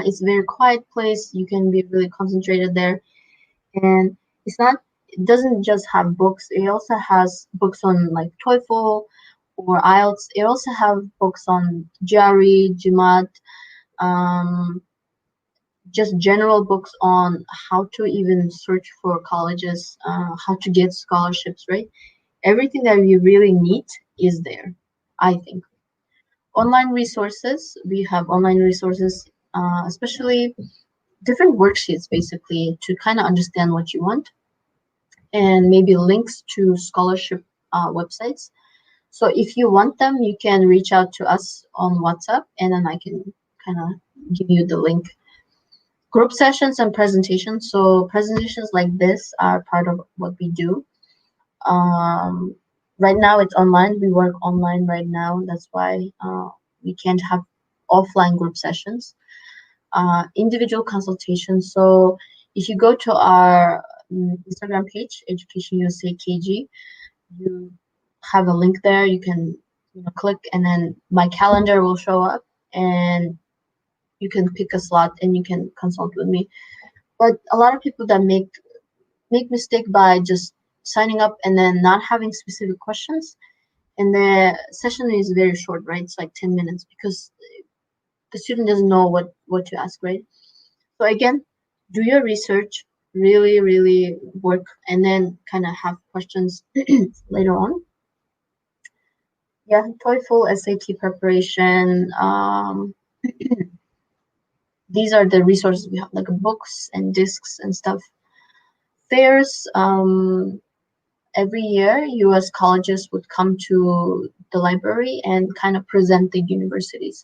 It's a very quiet place. You can be really concentrated there, and it doesn't just have books. It also has books on like TOEFL or IELTS. It also have books on GRE, GMAT, um, just general books on how to even search for colleges, how to get scholarships, right? Everything that you really need is there, I think. Online resources, we have online resources, especially different worksheets basically to kind of understand what you want, and maybe links to scholarship websites. So if you want them, you can reach out to us on WhatsApp, and then I can kind of give you the link. Group sessions and presentations. So presentations like this are part of what we do. Um, right now it's online. We work online right now. That's why we can't have offline group sessions. Individual consultations. So if you go to our Instagram page, Education USA KG, you have a link there. You can click, and then my calendar will show up, and you can pick a slot and you can consult with me. But a lot of people that make mistake by just signing up and then not having specific questions, and the session is very short, right? It's like 10 minutes because the student doesn't know what to ask, right? So again, do your research, really work, and then kind of have questions later on. Yeah, TOEFL, SAT preparation. These are the resources we have, like books and discs and stuff. Fairs. Every year, U.S. colleges would come to the library and kind of present the universities.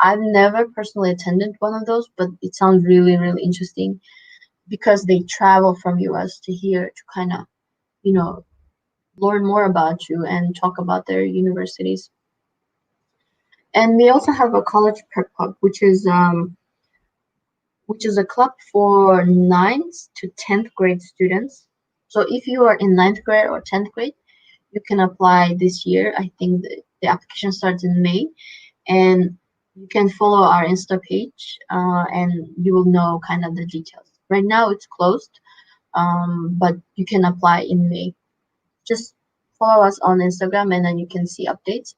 I've never personally attended one of those, but it sounds really interesting because they travel from U.S. to here to kind of, learn more about you and talk about their universities. And we also have a college prep club, which is a club for 9th to 10th grade students. So if you are in 9th grade or 10th grade, you can apply this year. I think the application starts in May, and you can follow our Insta page, and you will know kind of the details. Right now it's closed, but you can apply in May. Just follow us on Instagram, and then you can see updates.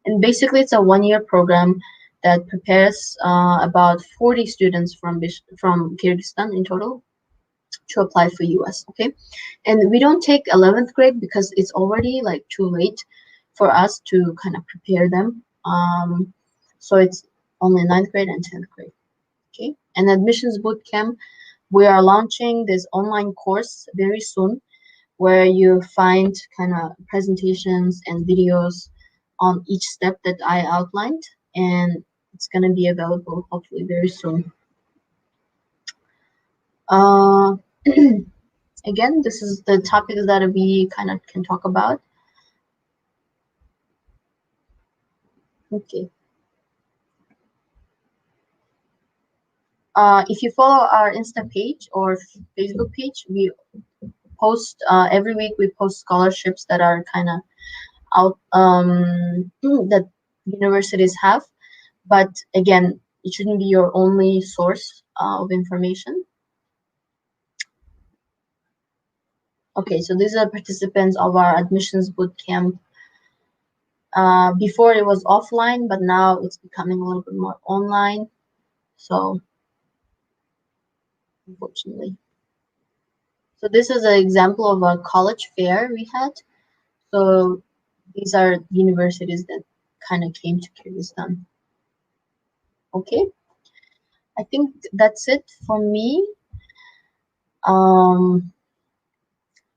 And basically, it's a 1-year program that prepares about 40 students from Kyrgyzstan in total to apply for US. Okay, and we don't take 11th grade because it's already like too late for us to kind of prepare them. So it's only 9th grade and 10th grade. Okay, and admissions bootcamp, we are launching this online course very soon where you find kind of presentations and videos on each step that I outlined, and it's going to be available hopefully very soon. Again, this is the topic that we kind of can talk about. Okay. If you follow our Insta page or Facebook page, we post every week. We post scholarships that are kind of out that universities have, but again, it shouldn't be your only source of information. Okay, so these are participants of our admissions bootcamp. Before it was offline, but now it's becoming a little bit more online. So, unfortunately. So this is an example of a college fair we had. So these are universities that kind of came to Kyrgyzstan. Okay, I think that's it for me.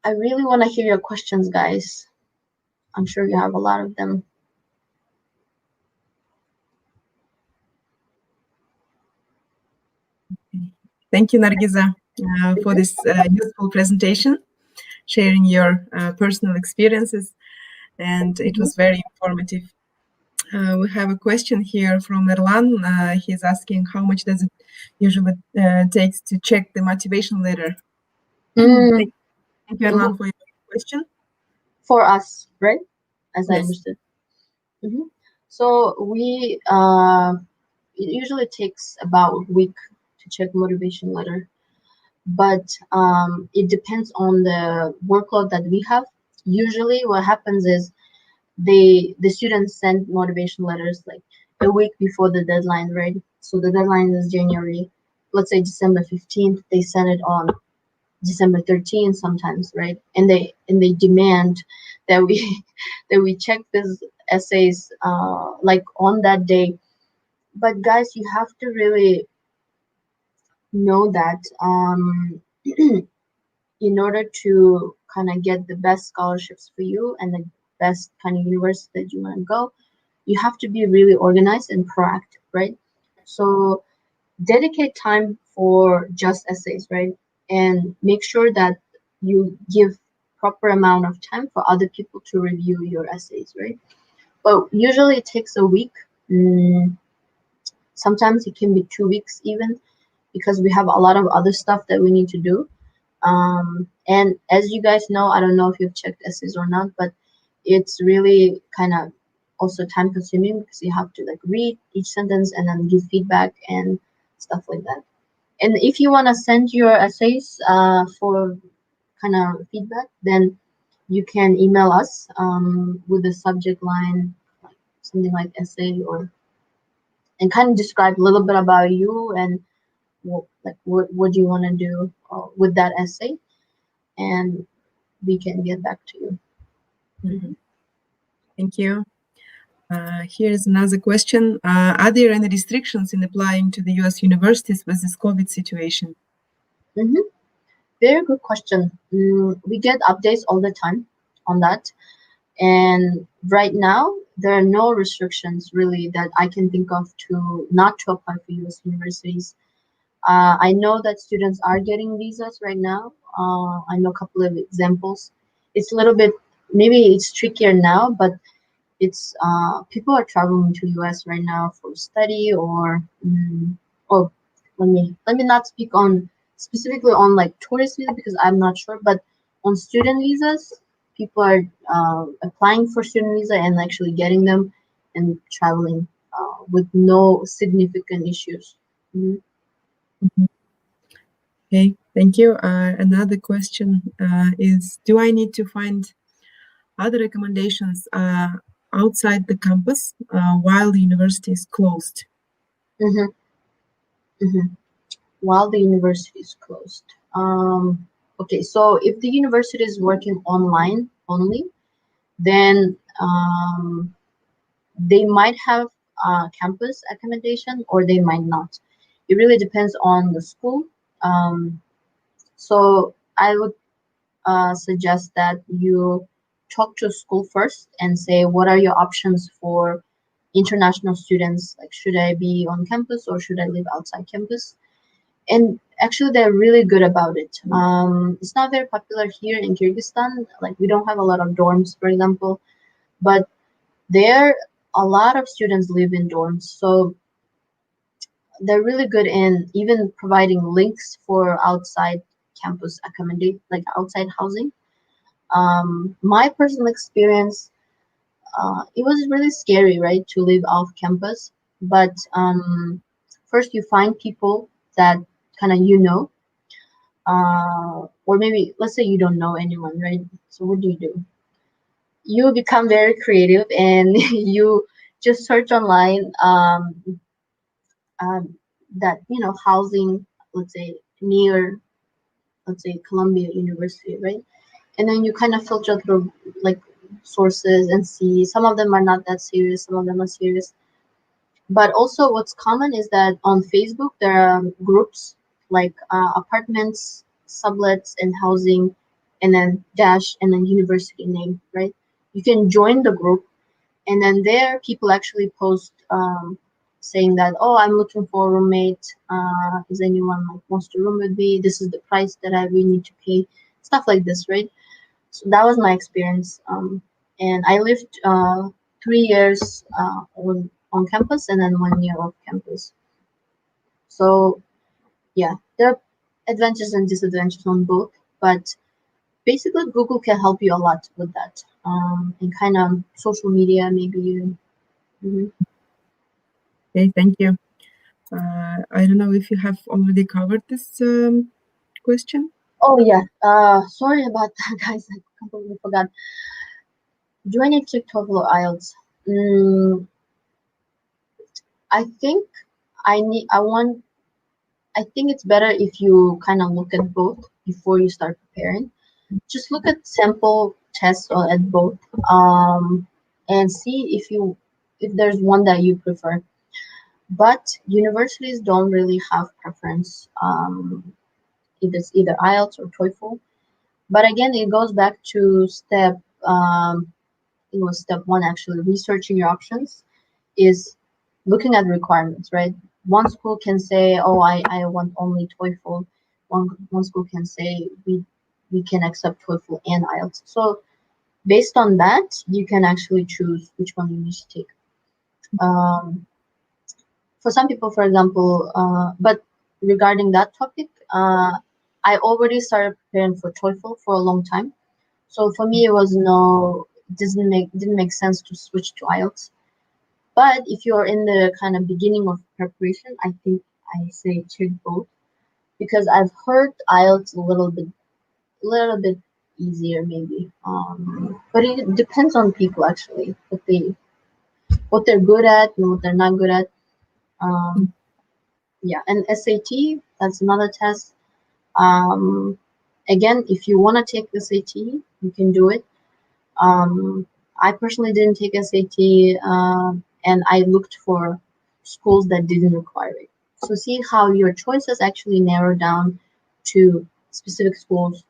I really want to hear your questions, guys. I'm sure you have a lot of them. Thank you, Nargiza, for this useful presentation, sharing your personal experiences, and it was very informative. We have a question here from Erlan. He's asking how much does it usually takes to check the motivation letter? Thank you, Erlan, for your question. For us, right? As I Yes. understood. So we it usually takes about a week to check motivation letter, but it depends on the workload that we have. Usually what happens is the students send motivation letters like a week before the deadline, right? So the deadline is January, let's say December 15th, they send it on December 13th sometimes, right? And they demand that we check these essays like on that day. But guys, you have to really know that in order to kind of get the best scholarships for you and the best kind of university that you want to go, you have to be really organized and proactive, right? So dedicate time for just essays, right? And make sure that you give proper amount of time for other people to review your essays, right? But usually it takes a week. Sometimes it can be 2 weeks even, because we have a lot of other stuff that we need to do. And as you guys know, I don't know if you've checked essays or not, but it's really kind of also time consuming because you have to like read each sentence and then give feedback and stuff like that. And if you want to send your essays for kind of feedback, then you can email us with the subject line, something like essay, or and kind of describe a little bit about you and what do you want to do with that essay, and we can get back to you. Mhm. Thank you. Here's another question. Are there any restrictions in applying to the US universities with this COVID situation? Mm-hmm. Very good question. We get updates all the time on that. And right now, there are no restrictions really that I can think of to not to apply for US universities. I know that students are getting visas right now. I know a couple of examples. It's a little bit, maybe it's trickier now, but it's people are traveling to US right now for study or let me not speak on specifically on like tourist visa because I'm not sure, but on student visas, people are applying for student visa and actually getting them and traveling with no significant issues. Mhm. Mhm. Okay, thank you. Another question is, do I need to find other recommendations outside the campus while the university is closed? Mhm. Mhm. While the university is closed. Okay, so if the university is working online only, then they might have campus accommodation or they might not. It really depends on the school. Um, so I would suggest that you talk to school first and say, what are your options for international students? Like, should I be on campus or should I live outside campus? And actually, they're really good about it. It's not very popular here in Kyrgyzstan. Like, we don't have a lot of dorms, for example, but there a lot of students live in dorms, so they're really good in even providing links for outside campus accommodate, like outside housing. My personal experience, it was really scary, right, to live off campus. But first, you find people that kind of or maybe let's say you don't know anyone, right? So what do? You become very creative and you just search online um, that housing, let's say near, let's say Columbia University, right? And then you kind of filter through like sources and see some of them are not that serious, some of them are serious. But also, what's common is that on Facebook there are groups like apartments, sublets, and housing, and then dash and then university name, right? You can join the group, and then there people actually post saying that, oh, I'm looking for a roommate. Is anyone like wants to room with me? This is the price that I really need to pay. Stuff like this, right? So that was my experience. And I lived 3 years on campus and then 1 year off campus. So yeah, there are advantages and disadvantages on both, but basically Google can help you a lot with that. And kind of social media, maybe you. Mhm. Okay, thank you. I don't know if you have already covered this question. Oh yeah. Sorry about that, guys. I completely forgot. Do I need to TOEFL or IELTS? I think I need. I want. I think it's better if you kind of look at both before you start preparing. Just look at sample tests or at both, and see if there's one that you prefer. But universities don't really have preference. If it's either IELTS or TOEFL. But again, it goes back to it was step one actually, researching your options is looking at requirements, right? One school can say, oh, I want only TOEFL. One school can say we can accept TOEFL and IELTS. So based on that, you can actually choose which one you need to take. Um, for some people, for example, but regarding that topic, I already started preparing for TOEFL for a long time. So for me, it was no. didn't make sense to switch to IELTS. But if you're in the kind of beginning of preparation, I think I say check both, because I've heard IELTS a little bit easier maybe. But it depends on people actually, what they're good at and what they're not good at. Yeah, and SAT, that's another test. Again, if you want to take the SAT, you can do it. I personally didn't take SAT, and I looked for schools that didn't require it. So see how your choices actually narrow down to specific schools,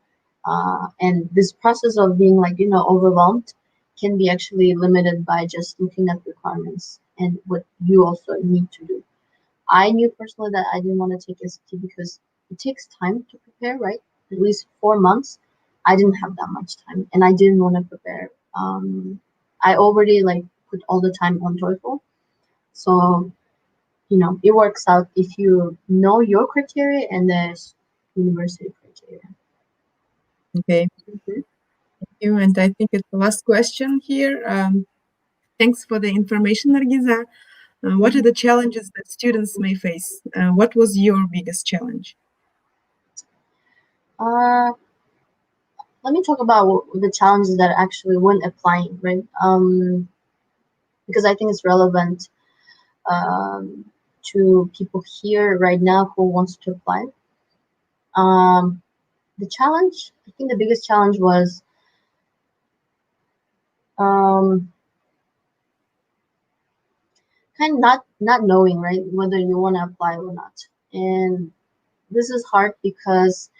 and this process of being like, overwhelmed can be actually limited by just looking at requirements and what you also need to do. I knew personally that I didn't want to take SAT because it takes time to prepare, right? At least 4 months. I didn't have that much time, and I didn't want to prepare. I already like put all the time on TOEFL, so it works out if you know your criteria and the university criteria. Okay, Mhm. thank you. And I think it's the last question here. Thanks for the information, Nargiza. What are the challenges that students may face? What was your biggest challenge? Uh, Let me talk about the challenges that actually when applying, right? Because I think it's relevant um, to people here right now who wants to apply. The challenge, I think the biggest challenge was um, kind of not knowing, right, whether you want to apply or not. And this is hard because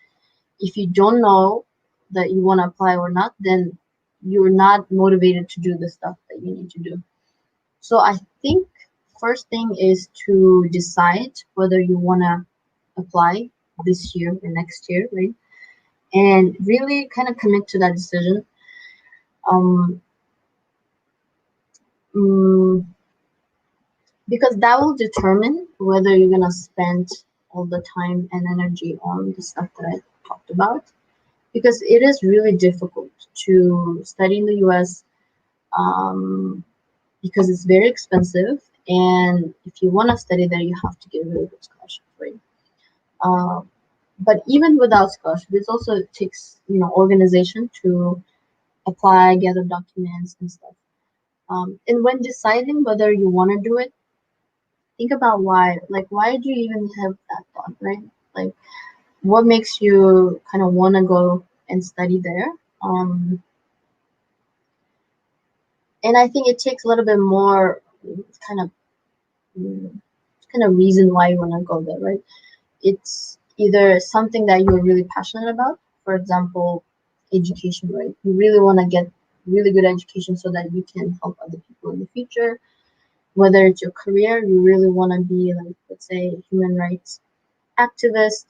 if you don't know that you want to apply or not, then you're not motivated to do the stuff that you need to do. So I think first thing is to decide whether you want to apply this year or next year, right? And really kind of commit to that decision. Um, mm, because that will determine whether you're gonna spend all the time and energy on the stuff that I talked about. Because it is really difficult to study in the US, um, because it's very expensive, and if you want to study there, you have to get a really good scholarship, right? Uh, but even without scholarship, it also takes organization to apply, gather documents and stuff. And when deciding whether you want to do it, think about why. Like, why do you even have that thought, right? Like, what makes you kind of want to go and study there? And I think it takes a little bit more kind of mm, kind of reason why you want to go there, right? It's either something that you're really passionate about, for example, education, right? You really want to get really good education so that you can help other people in the future. Whether it's your career, you really want to be like, let's say, human rights activist,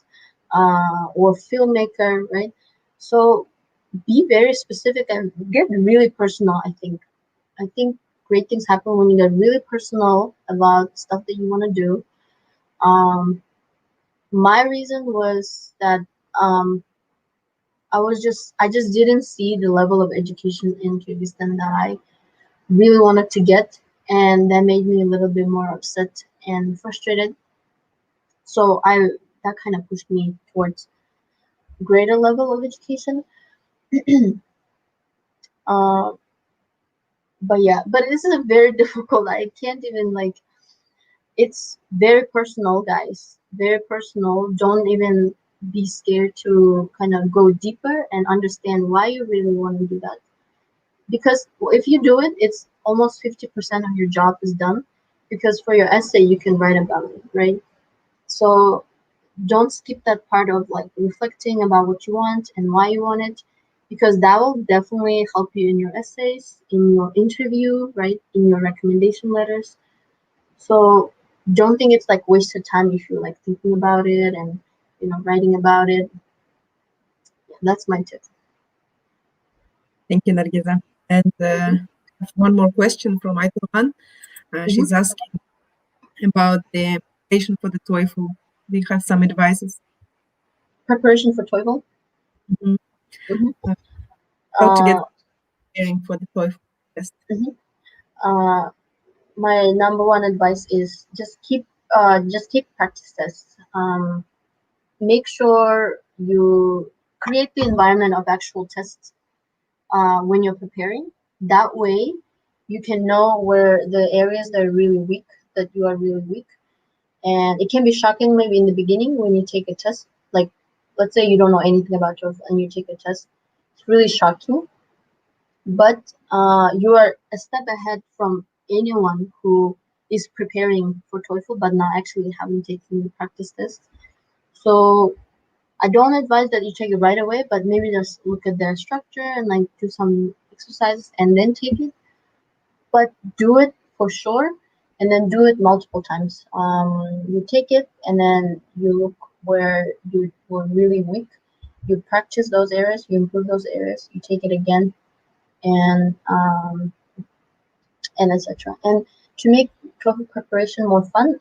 or filmmaker, right? So be very specific and get really personal. I think great things happen when you get really personal about stuff that you want to do. Um, my reason was that um, I just didn't see the level of education in Kyrgyzstan that I really wanted to get, and that made me a little bit more upset and frustrated. So that kind of pushed me towards greater level of education. uh, but yeah, but this is a very difficult. I can't even like. It's very personal, guys. Very personal. Don't even be scared to kind of go deeper and understand why you really want to do that. Because if you do it, it's almost 50% of your job is done. Because for your essay, you can write about it, right? So don't skip that part of like reflecting about what you want and why you want it, because that will definitely help you in your essays, in your interview, right? In your recommendation letters. So don't think it's like wasted time if you're like thinking about it and writing about it. Yeah, that's my tip. Thank you, Nargiza. And I have one more question from Aitulhan. She's Mhm. asking about the preparation for the TOEFL. Do you have some advices? Preparation for TOEFL. Mhm. Mhm. How to get Uh, preparing for the TOEFL test? My number one advice is just keep practice tests. Make sure you create the environment of actual tests when you're preparing. That way, you can know where the areas that are really weak, that you are really weak. And it can be shocking maybe in the beginning when you take a test. Like, let's say you don't know anything about TOEFL and you take a test. It's really shocking. But you are a step ahead from anyone who is preparing for TOEFL but not actually having taken the practice test. So I don't advise that you take it right away, but maybe just look at their structure and like do some exercises and then take it. But do it for sure, and then do it multiple times. You take it and then you look where you were really weak. You practice those areas, you improve those areas. You take it again, and etc. And to make TOEFL preparation more fun,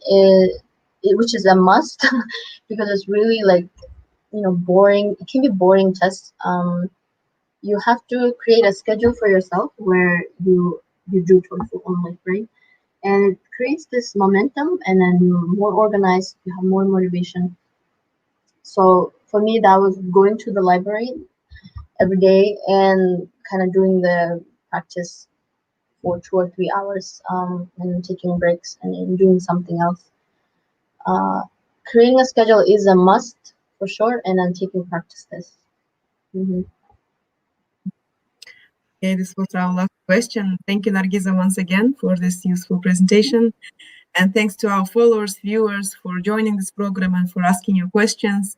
which is a must, because it's really like boring. It can be boring tests. You have to create a schedule for yourself where you do TOEFL only, right? And it creates this momentum, and then you're more organized. You have more motivation. So for me, that was going to the library every day and kind of doing the practice for 2 or 3 hours, and taking breaks and then doing something else. Creating a schedule is a must for sure, and then taking practice tests. Okay, this was our last question. Thank you, Nargiza, once again for this useful presentation. And thanks to our followers, viewers for joining this program and for asking your questions.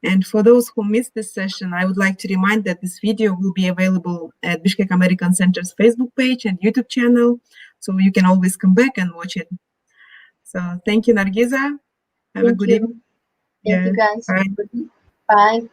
And for those who missed this session, I would like to remind that this video will be available at Bishkek American Center's Facebook page and YouTube channel. So you can always come back and watch it. So thank you, Nargiza. Have a good evening. Thank you, guys. Bye. Bye.